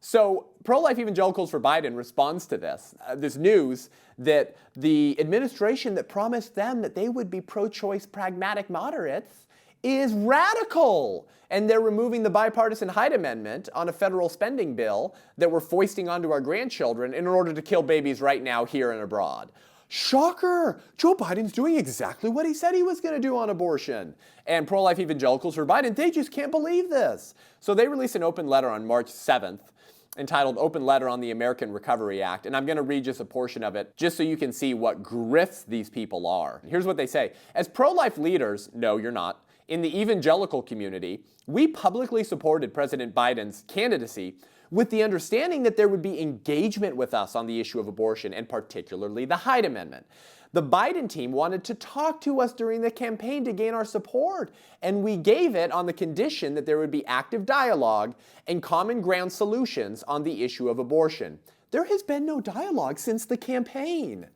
So pro-life evangelicals for Biden responds to this news that the administration that promised them that they would be pro-choice pragmatic moderates is radical. And they're removing the bipartisan Hyde Amendment on a federal spending bill that we're foisting onto our grandchildren in order to kill babies right now here and abroad. Shocker! Joe Biden's doing exactly what he said he was going to do on abortion. And pro-life evangelicals for Biden, they just can't believe this. So they released an open letter on March 7th entitled Open Letter on the American Recovery Act. And I'm going to read just a portion of it just so you can see what grifts these people are. Here's what they say. As pro-life leaders, no, you're not, in the evangelical community, we publicly supported President Biden's candidacy with the understanding that there would be engagement with us on the issue of abortion, and particularly the Hyde Amendment. The Biden team wanted to talk to us during the campaign to gain our support, and we gave it on the condition that there would be active dialogue and common ground solutions on the issue of abortion. There has been no dialogue since the campaign.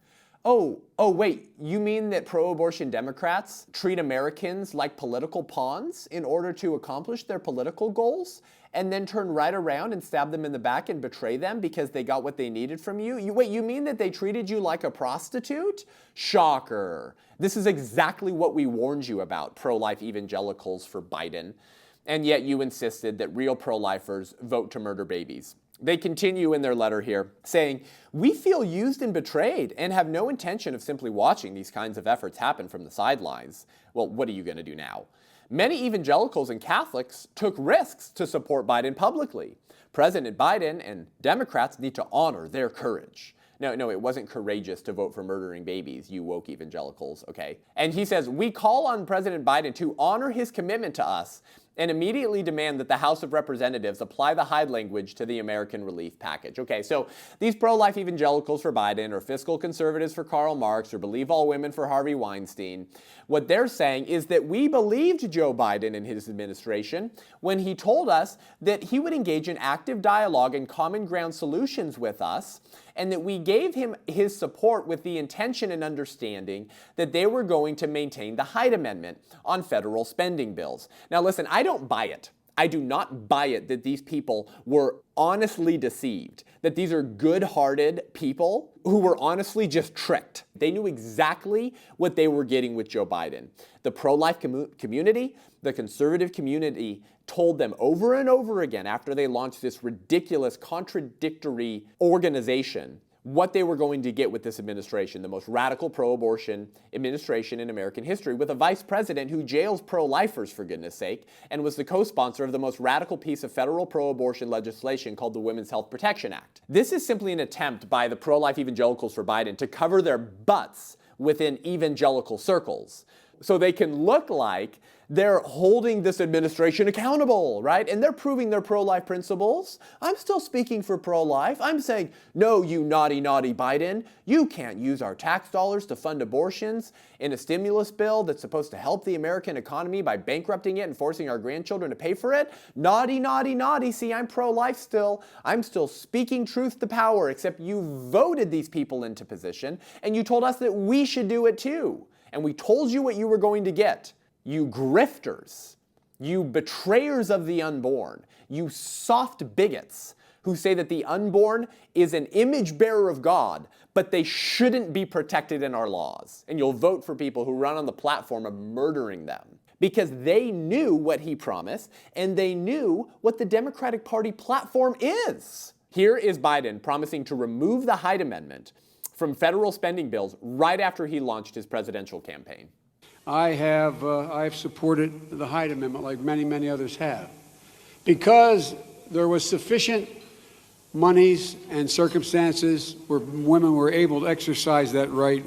Oh, wait, you mean that pro-abortion Democrats treat Americans like political pawns in order to accomplish their political goals and then turn right around and stab them in the back and betray them because they got what they needed from you? Wait, you mean that they treated you like a prostitute? Shocker. This is exactly what we warned you about, pro-life evangelicals for Biden, and yet you insisted that real pro-lifers vote to murder babies. They continue in their letter here, saying, we feel used and betrayed and have no intention of simply watching these kinds of efforts happen from the sidelines. Well, what are you going to do now? Many evangelicals and Catholics took risks to support Biden publicly. President Biden and Democrats need to honor their courage. No, it wasn't courageous to vote for murdering babies, you woke evangelicals, okay? And he says, we call on President Biden to honor his commitment to us and immediately demand that the House of Representatives apply the Hyde language to the American Relief Package. Okay, so these pro-life evangelicals for Biden, or fiscal conservatives for Karl Marx, or believe all women for Harvey Weinstein, what they're saying is that we believed Joe Biden and his administration when he told us that he would engage in active dialogue and common ground solutions with us, and that we gave him his support with the intention and understanding that they were going to maintain the Hyde Amendment on federal spending bills. Now listen, I don't buy it. I do not buy it that these people were honestly deceived, that these are good-hearted people who were honestly just tricked. They knew exactly what they were getting with Joe Biden. The pro-life community, the conservative community told them over and over again after they launched this ridiculous, contradictory organization what they were going to get with this administration, the most radical pro-abortion administration in American history, with a vice president who jails pro-lifers, for goodness sake, and was the co-sponsor of the most radical piece of federal pro-abortion legislation called the Women's Health Protection Act. This is simply an attempt by the pro-life evangelicals for Biden to cover their butts within evangelical circles, so they can look like they're holding this administration accountable, right? And they're proving their pro-life principles. I'm still speaking for pro-life. I'm saying, no, you naughty, naughty Biden. You can't use our tax dollars to fund abortions in a stimulus bill that's supposed to help the American economy by bankrupting it and forcing our grandchildren to pay for it. Naughty, naughty, naughty. See, I'm pro-life still. I'm still speaking truth to power, except you voted these people into position and you told us that we should do it too. And we told you what you were going to get. You grifters, you betrayers of the unborn, you soft bigots who say that the unborn is an image bearer of God, but they shouldn't be protected in our laws. And you'll vote for people who run on the platform of murdering them because they knew what he promised and they knew what the Democratic Party platform is. Here is Biden promising to remove the Hyde Amendment from federal spending bills right after he launched his presidential campaign. I've supported the Hyde Amendment like many, many others have, because there was sufficient monies and circumstances where women were able to exercise that right.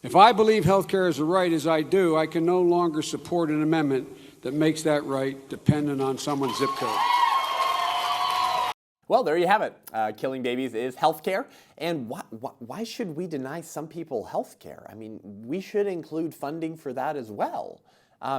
If I believe health care is a right, as I do, I can no longer support an amendment that makes that right dependent on someone's zip code. Well, there you have it. Killing babies is health care. And why should we deny some people health care? I mean, we should include funding for that as well,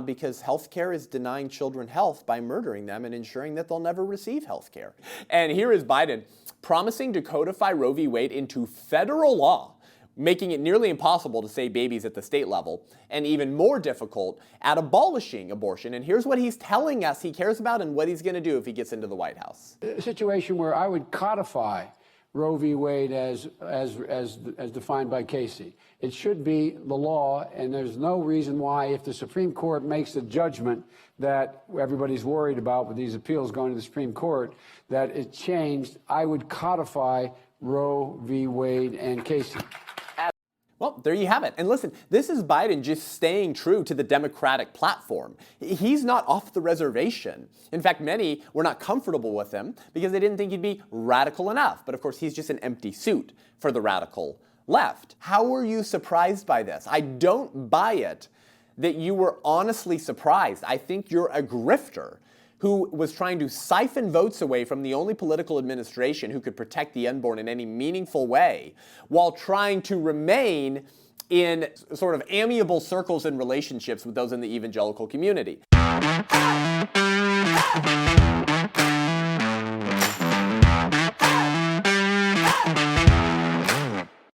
because health care is denying children health by murdering them and ensuring that they'll never receive health care. And here is Biden promising to codify Roe v. Wade into federal law making it nearly impossible to save babies at the state level, and even more difficult at abolishing abortion. And here's what he's telling us he cares about and what he's going to do if he gets into the White House. A situation where I would codify Roe v. Wade as defined by Casey. It should be the law, and there's no reason why, if the Supreme Court makes a judgment that everybody's worried about with these appeals going to the Supreme Court, that it changed, I would codify Roe v. Wade and Casey. Well, there you have it. And listen, this is Biden just staying true to the Democratic platform. He's not off the reservation. In fact, many were not comfortable with him because they didn't think he'd be radical enough. But of course, he's just an empty suit for the radical left. How were you surprised by this? I don't buy it that you were honestly surprised. I think you're a grifter who was trying to siphon votes away from the only political administration who could protect the unborn in any meaningful way, while trying to remain in sort of amiable circles and relationships with those in the evangelical community.